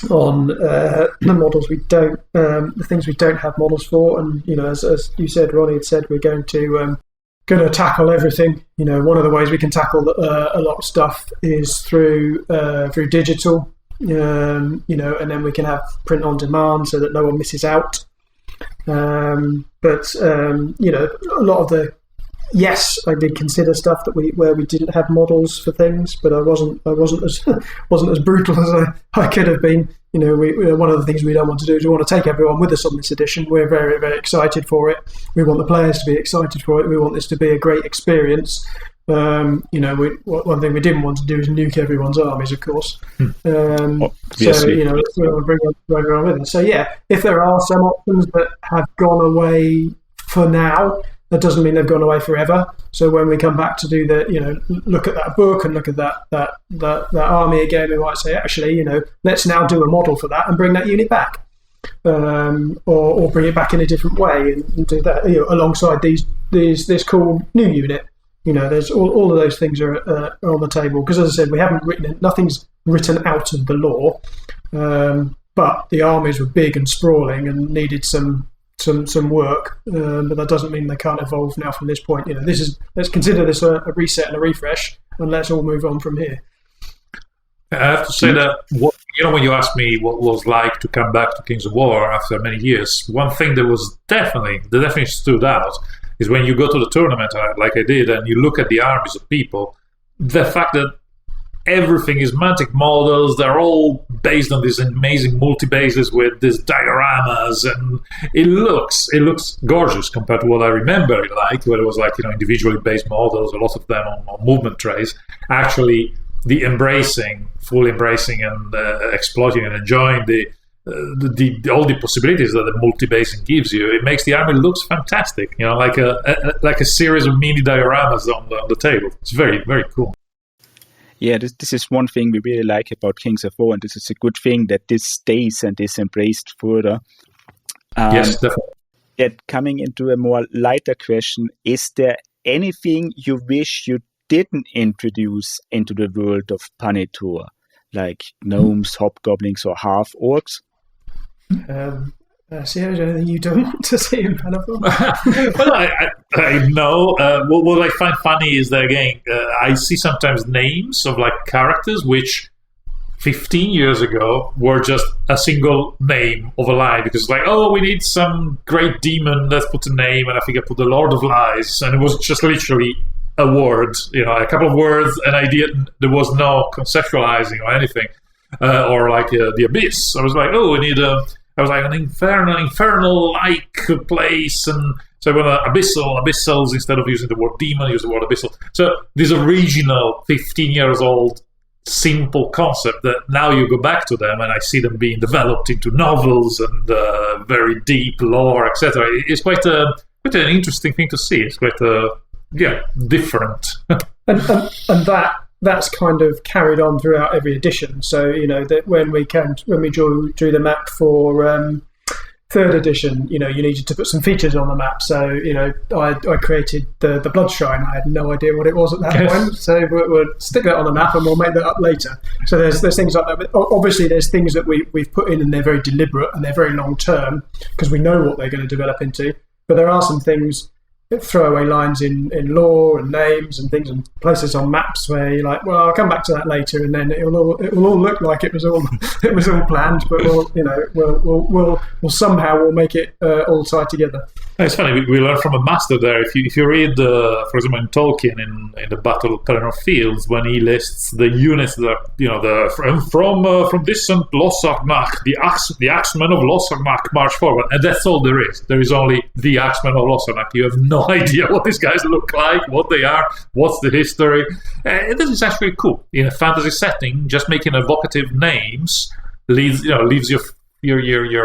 on the models we don't, the things we don't have models for. And as you said, Ronnie had said, we're going to tackle everything. One of the ways we can tackle a lot of stuff is through digital. And then we can have print on demand so that no one misses out. But a lot of the I did consider stuff where we didn't have models for things, but I wasn't as brutal as I could have been. One of the things we don't want to do is we want to take everyone with us on this edition. We're very, very excited for it. We want the players to be excited for it. We want this to be a great experience. One thing we didn't want to do is nuke everyone's armies, of course. Obviously. So we want to bring everyone with us. So yeah, if there are some options that have gone away for now, that doesn't mean they've gone away forever. So when we come back to do look at that book and look at that army again, we might say, actually, let's now do a model for that and bring that unit back, or bring it back in a different way and do that alongside this cool new unit. There's all of those things are on the table because, as I said, we haven't nothing's written out of the lore, but the armies were big and sprawling and needed some work, but that doesn't mean they can't evolve now from this point. Let's consider this a reset and a refresh, and let's all move on from here. I have to say that when you asked me what it was like to come back to Kings of War after many years, one thing that definitely stood out is when you go to the tournament like I did and you look at the armies of people, the fact that everything is Mantic models. They're all based on these amazing multi-bases with these dioramas, and it looks gorgeous compared to what I remember it like, where it was like, individually based models, a lot of them on movement trays. Actually, the full embracing and exploiting and enjoying all the possibilities that the multi-basing gives you, it makes the army looks fantastic. Like a series of mini dioramas on the table. It's very, very cool. Yeah, this is one thing we really like about Kings of War, and this is a good thing that this stays and is embraced further. Yes, definitely. Yet coming into a more lighter question, is there anything you wish you didn't introduce into the world of Pannilore, like gnomes, hobgoblins, or half-orcs? See, is there anything you don't want to see in Pannilore? Well, I know. What I find funny is that, again, I see sometimes names of like characters which 15 years ago were just a single name of a line, because it's like, oh, we need some great demon, let's put a name, and I think I put the Lord of Lies, and it was just literally a word, a couple of words, an idea. There was no conceptualizing or anything, or like the Abyss. I was like, oh, we need an infernal-like place, and so I went abyssals instead of using the word demon, I used the word abyssal. So this original 15 years old simple concept that now you go back to them and I see them being developed into novels and very deep lore, etc. It's quite an interesting thing to see. It's quite different. and that's kind of carried on throughout every edition. So that when we drew the map for third edition, you needed to put some features on the map. So I created the blood shrine. I had no idea what it was at that point. So we'll stick that on the map and we'll make that up later. So there's things like that. But obviously there's things that we've put in and they're very deliberate and they're very long term because we know what they're going to develop into. But there are some things, throwaway lines in lore and names and things and places on maps where you're like, well, I'll come back to that later, and then it will all look like it was all planned, but we'll somehow make it all tie together. It's funny, we learned from a master there. If you read, for example, in Tolkien in the Battle of Pelennor Fields, when he lists the units that from distant Lossarkmach, the axemen of Lossarkmach march forward, and that's all there is. There is only the axemen of Lossarkmach. You have no idea what these guys look like, what they are, what's the history. This is actually cool. In a fantasy setting, just making evocative names leaves your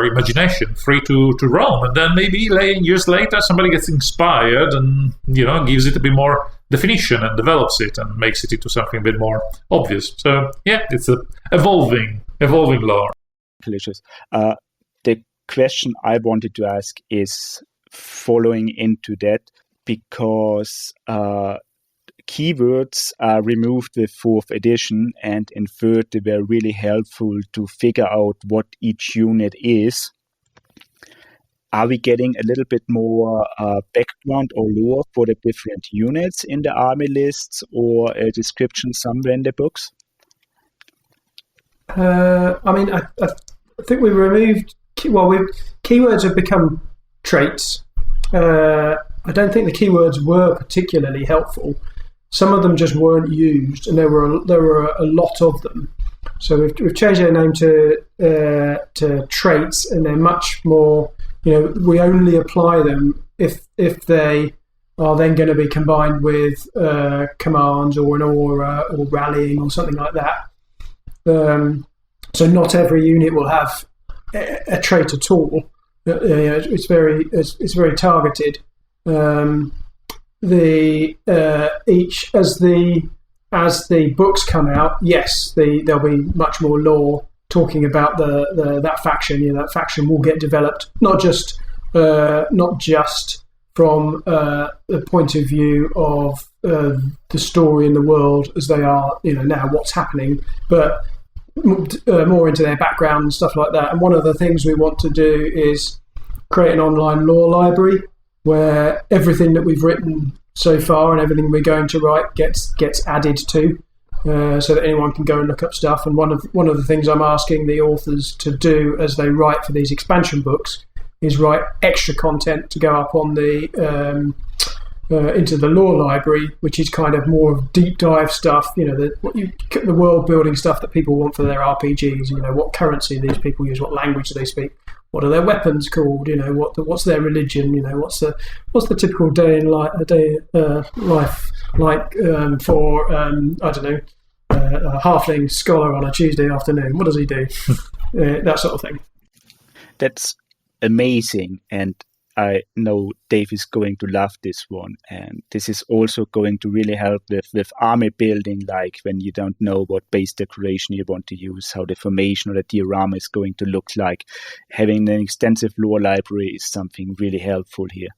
imagination free to roam, and then maybe years later somebody gets inspired and gives it a bit more definition and develops it and makes it into something a bit more obvious. So it's a evolving lore. Delicious. The question I wanted to ask is following into that, because keywords are removed with 4th edition, and in 3rd they were really helpful to figure out what each unit is. Are we getting a little bit more background or lore for the different units in the army lists, or a description somewhere in the books? I think we removed keywords have become traits. I don't think the keywords were particularly helpful. Some of them just weren't used, and there were a lot of them. So we've changed their name to traits, and they're much more. We only apply them if they are then going to be combined with commands or an aura or rallying or something like that. So not every unit will have a trait at all. It's very targeted. As the books come out, yes, there'll be much more lore talking about that faction. That faction will get developed, not just from the point of view of the story in the world as they are, now what's happening, but more into their background and stuff like that. And one of the things we want to do is create an online lore library where everything that we've written so far and everything we're going to write gets added to, so that anyone can go and look up stuff. And one of the things I'm asking the authors to do as they write for these expansion books is write extra content to go up on the into the lore library, which is kind of more of deep dive stuff. The world building stuff that people want for their RPGs. What currency these people use, what language do they speak, what are their weapons called? What's their religion? What's the typical day in life like for I don't know, a halfling scholar on a Tuesday afternoon? What does he do? That sort of thing. That's amazing, and I know Dave is going to love this one, and this is also going to really help with army building, like when you don't know what base decoration you want to use, how the formation or the diorama is going to look like. Having an extensive lore library is something really helpful here.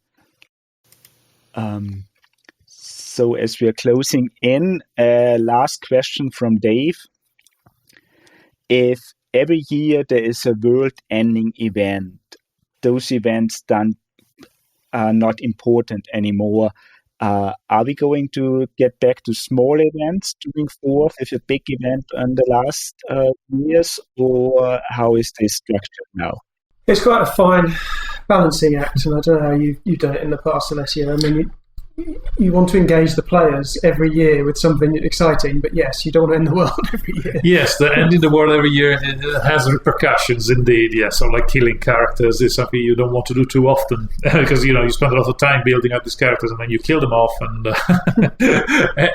So as we are closing in, last question from Dave. If every year there is a world-ending event, those events then are not important anymore. Are we going to get back to small events moving forward with a big event in the last years, or how is this structured now? It's quite a fine balancing act, and I don't know how you've done it in the past, Alessio. I mean, you want to engage the players every year with something exciting, but yes, you don't want to end the world every year. Yes, the ending the world every year has repercussions indeed, yes. So like killing characters is something you don't want to do too often because, you spend a lot of time building up these characters and then you kill them off and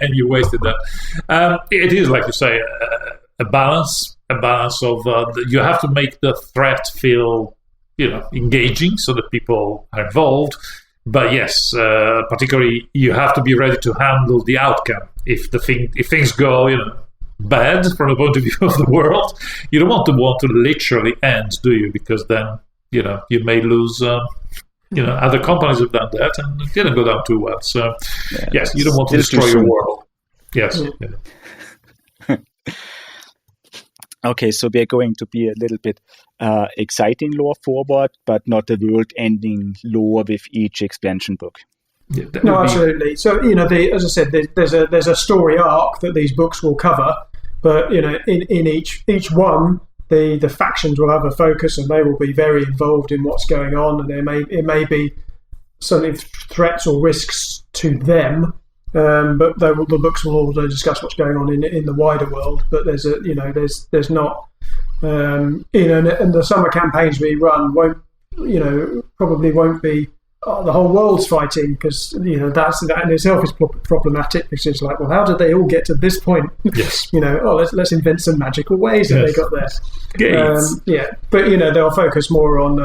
and you wasted that. It is, like you say, a balance of you have to make the threat feel, engaging so that people are involved. But yes, particularly you have to be ready to handle the outcome. If things go, bad from the point of view of the world, you don't want to literally end, do you? Because then, you may lose. Other companies have done that and it didn't go down too well. So, yes, you don't want to destroy your world. Yes. Yeah. Okay, so we're going to be a little bit exciting lore forward, but not a world-ending lore with each expansion book. Yeah, no, absolutely. So, as I said, there's a story arc that these books will cover, but in each one, the factions will have a focus and they will be very involved in what's going on, and it may be certainly threats or risks to them. But the books will also discuss what's going on in the wider world. But there's not, and the summer campaigns we run probably won't be the whole world's fighting, because that in itself is problematic, because it's like, well, how did they all get to this point? Yes. Let's invent some magical ways that they got there. But they'll focus more on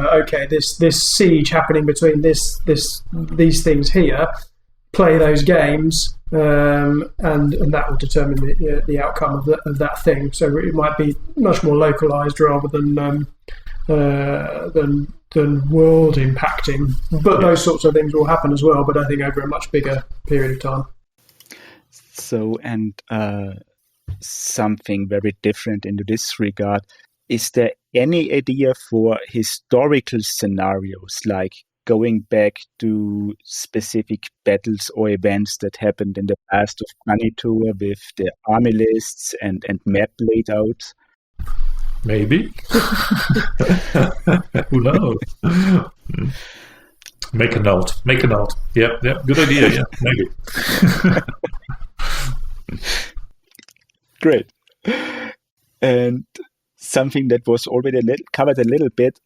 this siege happening between these things here. Play those games, and that will determine the outcome of that thing. So it might be much more localized rather than world impacting. But those sorts of things will happen as well, but I think over a much bigger period of time. So, and something very different in this regard, is there any idea for historical scenarios, like going back to specific battles or events that happened in the past of Pannilore with the army lists and map laid out? Maybe. Who knows? Make a note. Yeah, good idea. Yeah, maybe. Great. And something that was already covered a little bit,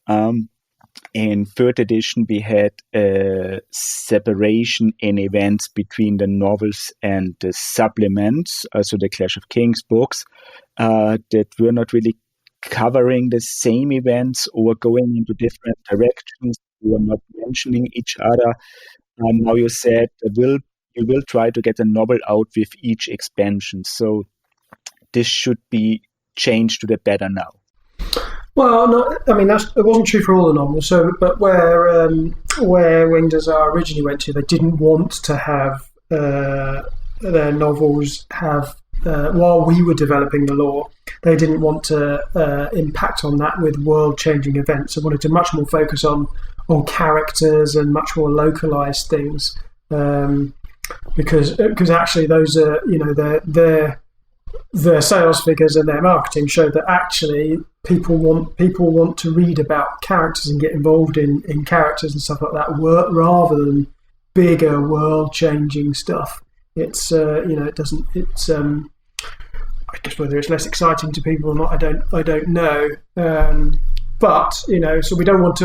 in third edition, we had a separation in events between the novels and the supplements, also the Clash of Kings books, that were not really covering the same events or going into different directions, or not mentioning each other. Now you said you will try to get a novel out with each expansion, so this should be changed to the better now. Well, no, I mean, it wasn't true for all the novels. So, but where Winged Azar originally went to, they didn't want to have their novels have while we were developing the lore. They didn't want to impact on that with world-changing events. They wanted to much more focus on characters and much more localized things, because actually those are their sales figures and their marketing show that actually people want to read about characters and get involved in characters and stuff like that, rather than bigger world-changing stuff. It's it doesn't. It's I guess whether it's less exciting to people or not, I don't know. But so we don't want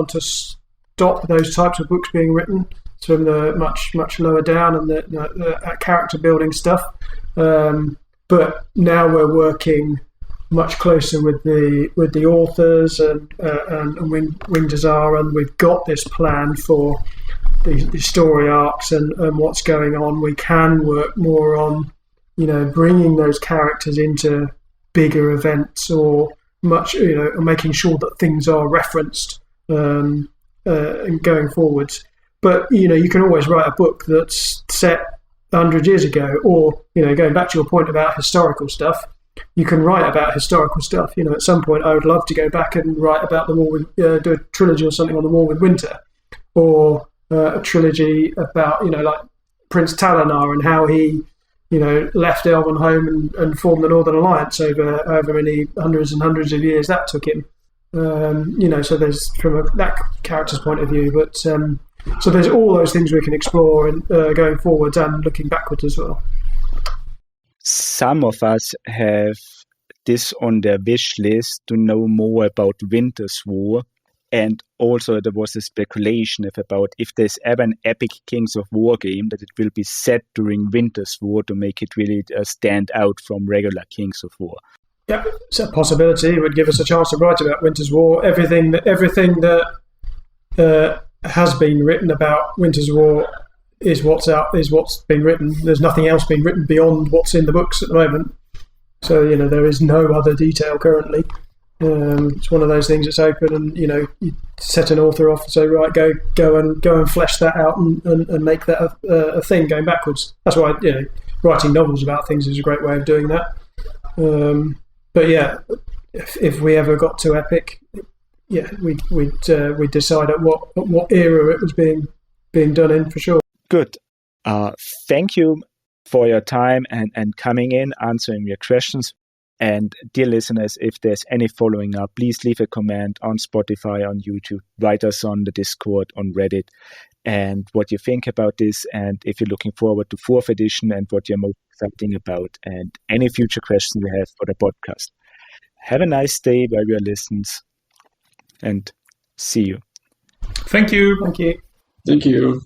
to stop those types of books being written from the much lower down and the character building stuff. But now we're working much closer with the authors and Wing Desire, and we've got this plan for the story arcs and what's going on. We can work more on bringing those characters into bigger events or making sure that things are referenced and going forwards. But you can always write a book that's set 100 years ago, or going back to your point about historical stuff. You can write about historical stuff. At some point, I would love to go back and write about the war with, do a trilogy or something on the War with Winter, or a trilogy about like Prince Talanar and how he left Elven home and formed the Northern Alliance over however many hundreds and hundreds of years that took him. So there's from that character's point of view, but so there's all those things we can explore and going forwards and looking backwards as well. Some of us have this on their wish list to know more about Winter's War. And also there was a speculation if there's ever an epic Kings of War game, that it will be set during Winter's War to make it really stand out from regular Kings of War. Yeah, it's a possibility. It would give us a chance to write about Winter's War. Everything that has been written about Winter's War is what's been written. There's nothing else being written beyond what's in the books at the moment. So there is no other detail currently. It's one of those things that's open, and you set an author off and say, right, go and flesh that out and make that a thing going backwards. That's why writing novels about things is a great way of doing that. But yeah, if we ever got to epic, we'd decide at what era it was being done in, for sure. Good. Thank you for your time and coming in, answering your questions. And dear listeners, if there's any following up, please leave a comment on Spotify, on YouTube, write us on the Discord, on Reddit, and what you think about this, and if you're looking forward to 4th edition and what you're most excited about, and any future questions you have for the podcast. Have a nice day where you listen, and see you. Thank you. Thank you. Thank you.